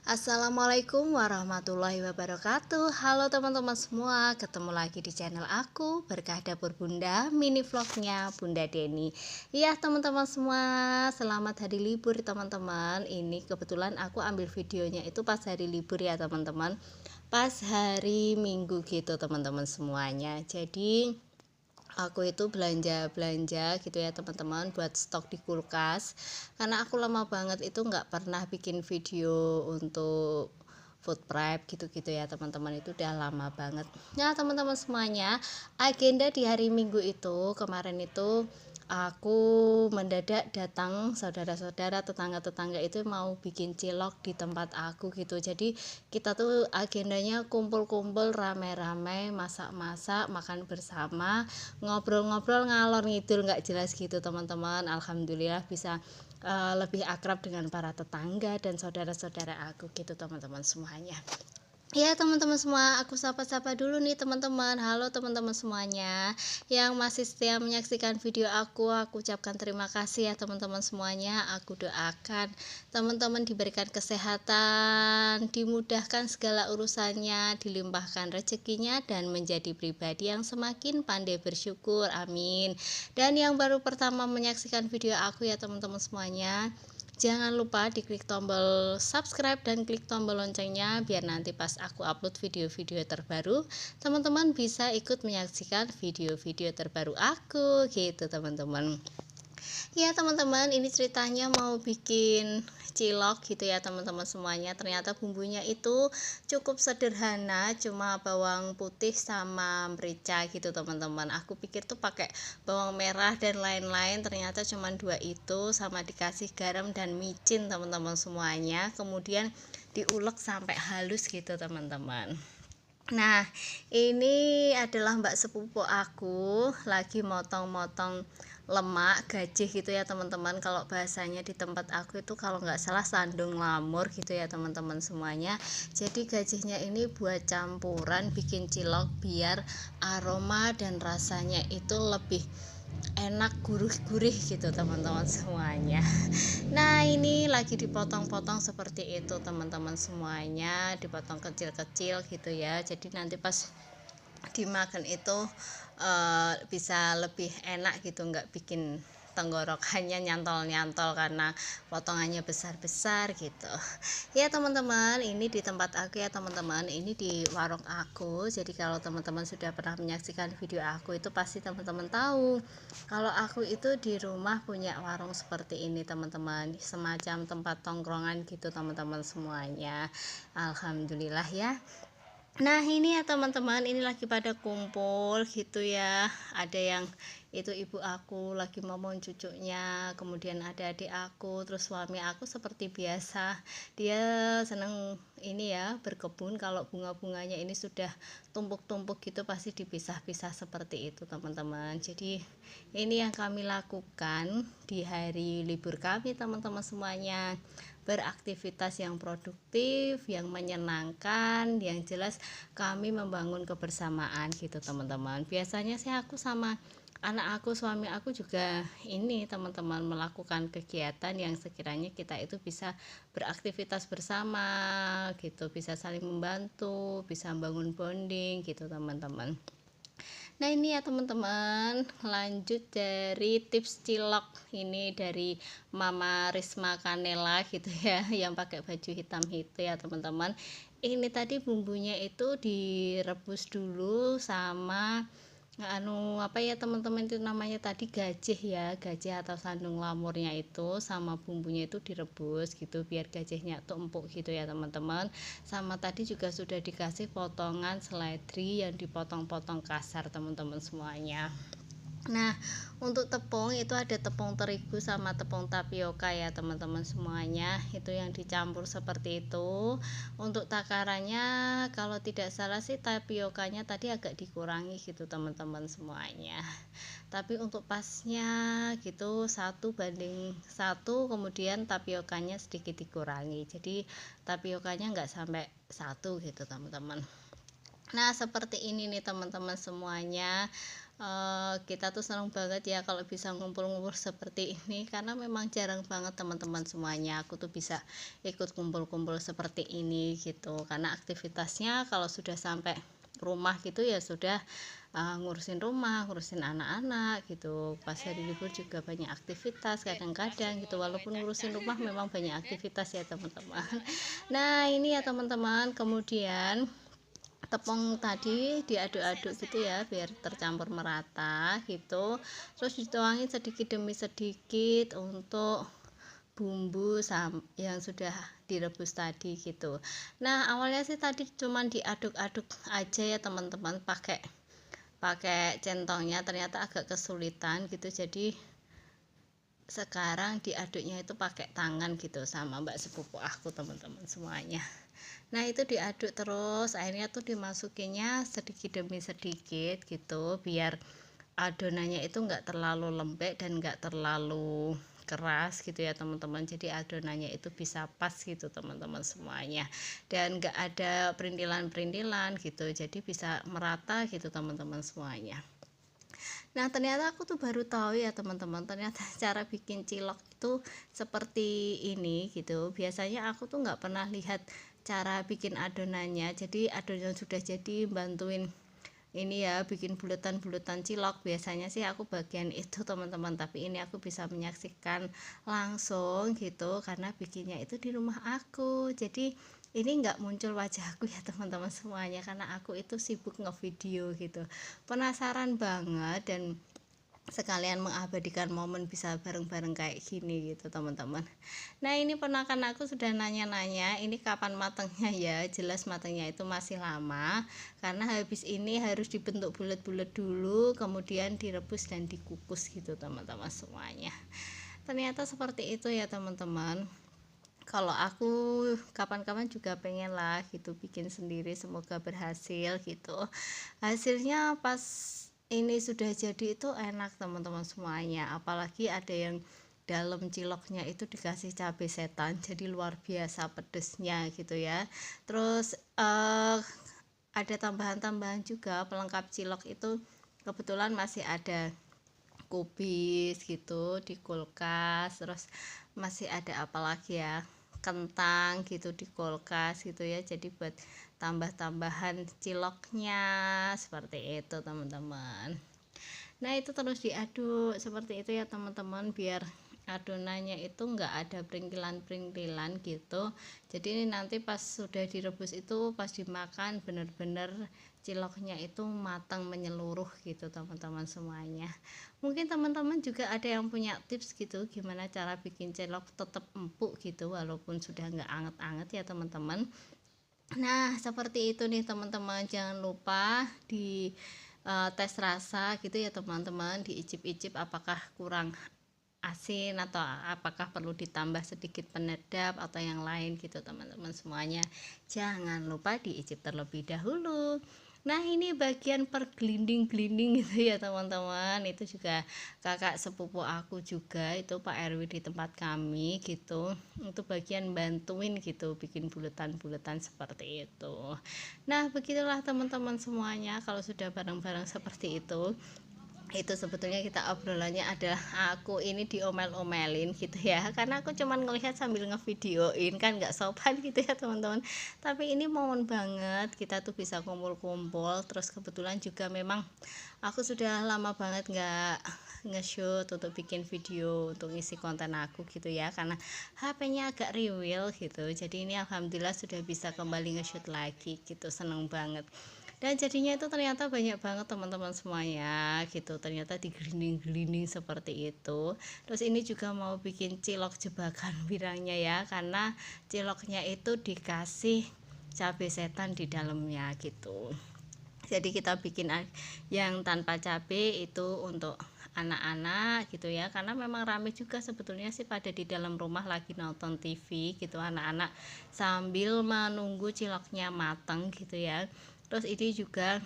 Assalamualaikum warahmatullahi wabarakatuh. Halo teman-teman semua, ketemu lagi di channel aku, Berkah Dapur Bunda, mini vlognya Bunda Deni. Ya teman-teman semua, selamat hari libur teman-teman. Ini kebetulan aku ambil videonya itu pas hari libur ya teman-teman, pas hari Minggu gitu teman-teman semuanya. Jadi aku itu belanja gitu ya teman-teman, buat stok di kulkas, karena aku lama banget itu nggak pernah bikin video untuk food prep gitu-gitu ya teman-teman, itu udah lama banget. Nah teman-teman semuanya, agenda di hari Minggu itu kemarin itu aku mendadak datang saudara-saudara, tetangga-tetangga itu mau bikin cilok di tempat aku gitu. Jadi kita tuh agendanya kumpul-kumpul rame-rame, masak-masak, makan bersama, ngobrol-ngobrol ngalor ngidul nggak jelas gitu teman-teman. Alhamdulillah bisa lebih akrab dengan para tetangga dan saudara-saudara aku gitu teman-teman semuanya. Ya teman-teman semua, aku sapa-sapa dulu nih teman-teman. Halo teman-teman semuanya yang masih setia menyaksikan video aku ucapkan terima kasih ya teman-teman semuanya. Aku doakan teman-teman diberikan kesehatan, dimudahkan segala urusannya, dilimpahkan rezekinya, dan menjadi pribadi yang semakin pandai bersyukur, amin. Dan yang baru pertama menyaksikan video aku ya teman-teman semuanya, jangan lupa diklik tombol subscribe dan klik tombol loncengnya, biar nanti pas aku upload video-video terbaru, teman-teman bisa ikut menyaksikan video-video terbaru aku gitu teman-teman. Ya teman-teman, ini ceritanya mau bikin cilok gitu ya teman-teman semuanya. Ternyata bumbunya itu cukup sederhana, cuma bawang putih sama merica gitu teman-teman. Aku pikir tuh pakai bawang merah dan lain-lain, ternyata cuma dua itu, sama dikasih garam dan micin teman-teman semuanya. Kemudian diulek sampai halus gitu teman-teman. Nah, ini adalah mbak sepupu aku lagi motong-motong lemak gajih gitu ya teman-teman. Kalau bahasanya di tempat aku itu kalau nggak salah sandung lamur gitu ya teman-teman semuanya. Jadi gajihnya ini buat campuran bikin cilok biar aroma dan rasanya itu lebih enak, gurih-gurih gitu teman-teman semuanya. Nah ini lagi dipotong-potong seperti itu teman-teman semuanya, dipotong kecil-kecil gitu ya, jadi nanti pas dimakan itu bisa lebih enak gitu, nggak bikin tenggorokannya nyantol-nyantol karena potongannya besar-besar gitu. Ya teman-teman, ini di tempat aku ya teman-teman, ini di warung aku. Jadi kalau teman-teman sudah pernah menyaksikan video aku itu pasti teman-teman tahu kalau aku itu di rumah punya warung seperti ini teman-teman, semacam tempat tongkrongan gitu teman-teman semuanya. Alhamdulillah ya. Nah ini ya teman-teman, ini lagi pada kumpul gitu ya. Ada yang itu ibu aku lagi ngomong cucunya, kemudian ada adik aku, terus suami aku seperti biasa, dia seneng ini ya berkebun. Kalau bunga-bunganya ini sudah tumpuk-tumpuk gitu pasti dipisah-pisah seperti itu teman-teman. Jadi ini yang kami lakukan di hari libur kami teman-teman semuanya, beraktivitas yang produktif, yang menyenangkan, yang jelas kami membangun kebersamaan gitu teman-teman. Biasanya sih aku sama anak aku, suami aku juga ini teman-teman melakukan kegiatan yang sekiranya kita itu bisa beraktivitas bersama gitu, bisa saling membantu, bisa membangun bonding gitu teman-teman. Nah ini ya teman-teman, lanjut dari tips cilok ini dari Mama Risma Kanela gitu ya, yang pakai baju hitam itu ya teman-teman. Ini tadi bumbunya itu direbus dulu sama apa ya teman-teman, itu namanya tadi gajih ya, gajih atau sandung lamurnya itu, sama bumbunya itu direbus gitu biar gajihnya tuh empuk gitu ya teman-teman. Sama tadi juga sudah dikasih potongan seledri yang dipotong-potong kasar teman-teman semuanya. Nah untuk tepung itu ada tepung terigu sama tepung tapioka ya teman-teman semuanya, itu yang dicampur seperti itu. Untuk takarannya kalau tidak salah sih tapiokanya tadi agak dikurangi gitu teman-teman semuanya, tapi untuk pasnya gitu 1:1, kemudian tapiokanya sedikit dikurangi, jadi tapiokanya nggak sampai 1 gitu teman-teman. Nah seperti ini nih teman-teman semuanya, kita tuh senang banget ya kalau bisa ngumpul-ngumpul seperti ini, karena memang jarang banget teman-teman semuanya aku tuh bisa ikut kumpul-kumpul seperti ini gitu, karena aktivitasnya kalau sudah sampai rumah gitu ya sudah ngurusin rumah, ngurusin anak-anak gitu. Pas hari libur juga banyak aktivitas kadang-kadang gitu, walaupun ngurusin rumah memang banyak aktivitas ya teman-teman. Nah ini ya teman-teman, kemudian tepung tadi diaduk-aduk gitu ya biar tercampur merata gitu, terus dituangin sedikit demi sedikit untuk bumbu yang sudah direbus tadi gitu. Nah awalnya sih tadi cuman diaduk-aduk aja ya teman-teman, pakai pakai centongnya, ternyata agak kesulitan gitu, jadi sekarang diaduknya itu pakai tangan gitu sama mbak sepupu aku teman-teman semuanya. Nah itu diaduk terus, akhirnya tuh dimasukinnya sedikit demi sedikit gitu biar adonannya itu enggak terlalu lembek dan enggak terlalu keras gitu ya teman-teman, jadi adonannya itu bisa pas gitu teman-teman semuanya, dan enggak ada perintilan-perintilan gitu, jadi bisa merata gitu teman-teman semuanya. Nah ternyata aku tuh baru tahu ya teman-teman, ternyata cara bikin cilok itu seperti ini gitu. Biasanya aku tuh nggak pernah lihat cara bikin adonannya, jadi adonan sudah jadi bantuin ini ya bikin buletan-buletan cilok. Biasanya sih aku bagian itu teman-teman, tapi ini aku bisa menyaksikan langsung gitu karena bikinnya itu di rumah aku, jadi ini nggak muncul wajahku ya teman-teman semuanya karena aku itu sibuk ngevideo gitu, penasaran banget dan sekalian mengabadikan momen bisa bareng-bareng kayak gini gitu teman-teman. Nah ini ponakan aku sudah nanya-nanya ini kapan matangnya ya, jelas matangnya itu masih lama karena habis ini harus dibentuk bulat-bulat dulu, kemudian direbus dan dikukus gitu teman-teman semuanya. Ternyata seperti itu ya teman-teman. Kalau aku kapan-kapan juga pengen lah gitu bikin sendiri, semoga berhasil gitu. Hasilnya pas ini sudah jadi itu enak teman-teman semuanya, apalagi ada yang dalam ciloknya itu dikasih cabai setan, jadi luar biasa pedesnya gitu ya. Terus ada tambahan-tambahan juga pelengkap cilok itu, kebetulan masih ada kubis gitu di kulkas, terus masih ada apa lagi ya, kentang gitu di kulkas gitu ya, jadi buat tambah-tambahan ciloknya seperti itu teman-teman. Nah itu terus diaduk seperti itu ya teman-teman, biar adonannya itu enggak ada perintilan-perintilan gitu, jadi ini nanti pas sudah direbus itu pas dimakan bener-bener ciloknya itu matang menyeluruh gitu teman-teman semuanya. Mungkin teman-teman juga ada yang punya tips gitu gimana cara bikin cilok tetap empuk gitu walaupun sudah enggak anget-anget ya teman-teman. Nah seperti itu nih teman-teman, jangan lupa di tes rasa gitu ya teman-teman, diicip-icip apakah kurang asin atau apakah perlu ditambah sedikit penyedap atau yang lain gitu teman-teman semuanya. Jangan lupa diicip terlebih dahulu. Nah ini bagian pergelinding-gelinding gitu ya teman-teman, itu juga kakak sepupu aku juga itu Pak RW di tempat kami gitu, itu bagian bantuin gitu bikin buletan-buletan seperti itu. Nah begitulah teman-teman semuanya, kalau sudah bareng-bareng seperti itu sebetulnya kita obrolannya adalah aku ini diomel-omelin gitu ya, karena aku cuman ngelihat sambil ngevideoin kan nggak sopan gitu ya teman-teman, tapi ini momen banget kita tuh bisa kumpul-kumpul. Terus kebetulan juga memang aku sudah lama banget nggak nge-shoot untuk bikin video untuk ngisi konten aku gitu ya, karena HP-nya agak riwil gitu, jadi ini alhamdulillah sudah bisa kembali nge-shoot lagi gitu, seneng banget. Dan jadinya itu ternyata banyak banget teman-teman semuanya gitu, ternyata digelinding-gelinding seperti itu. Terus ini juga mau bikin cilok jebakan bilangnya ya, karena ciloknya itu dikasih cabai setan di dalamnya gitu. Jadi kita bikin yang tanpa cabai itu untuk anak-anak gitu ya, karena memang rame juga sebetulnya sih pada di dalam rumah lagi nonton TV gitu anak-anak sambil menunggu ciloknya matang gitu ya. Terus ini juga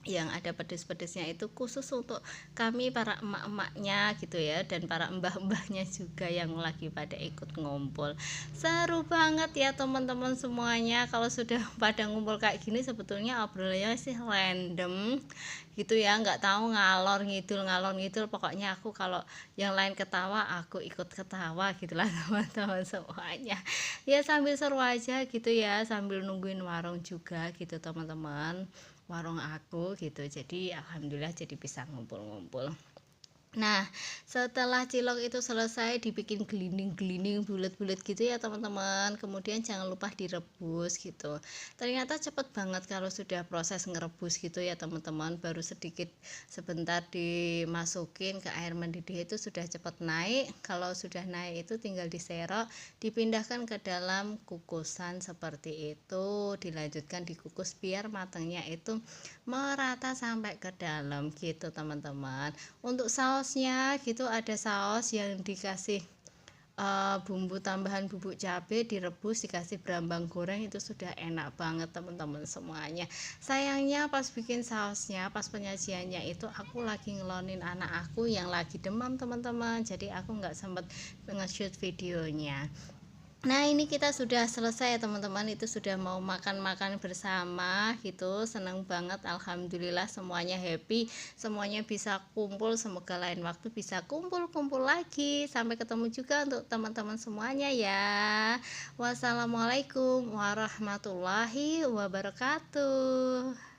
yang ada pedes-pedesnya itu khusus untuk kami para emak-emaknya gitu ya, dan para mbah-mbahnya juga yang lagi pada ikut ngumpul. Seru banget ya teman-teman semuanya, kalau sudah pada ngumpul kayak gini sebetulnya obrolannya sih random gitu ya, nggak tahu ngalor ngidul, pokoknya aku kalau yang lain ketawa aku ikut ketawa gitulah teman-teman semuanya. Ya sambil seru aja gitu ya, sambil nungguin warung juga gitu teman-teman, warung aku gitu. Jadi alhamdulillah jadi bisa ngumpul-ngumpul. Nah, setelah cilok itu selesai dibikin gelinding-gelinding bulat-bulat gitu ya teman-teman. Kemudian jangan lupa direbus gitu. Ternyata cepet banget kalau sudah proses ngerebus gitu ya teman-teman. Baru sedikit sebentar dimasukin ke air mendidih itu sudah cepet naik. Kalau sudah naik itu tinggal diserok, dipindahkan ke dalam kukusan seperti itu. Dilanjutkan dikukus biar matangnya itu merata sampai ke dalam gitu teman-teman. Untuk sausnya gitu ada saus yang dikasih bumbu tambahan bubuk cabai, direbus dikasih berambang goreng, itu sudah enak banget teman-teman semuanya. Sayangnya pas bikin sausnya, pas penyajiannya itu aku lagi ngelonin anak aku yang lagi demam teman-teman, jadi aku nggak sempet nge-shoot videonya. Nah ini kita sudah selesai ya teman-teman, itu sudah mau makan-makan bersama gitu. Senang banget, alhamdulillah semuanya happy, semuanya bisa kumpul. Semoga lain waktu bisa kumpul-kumpul lagi. Sampai ketemu juga untuk teman-teman semuanya ya. Wassalamualaikum warahmatullahi wabarakatuh.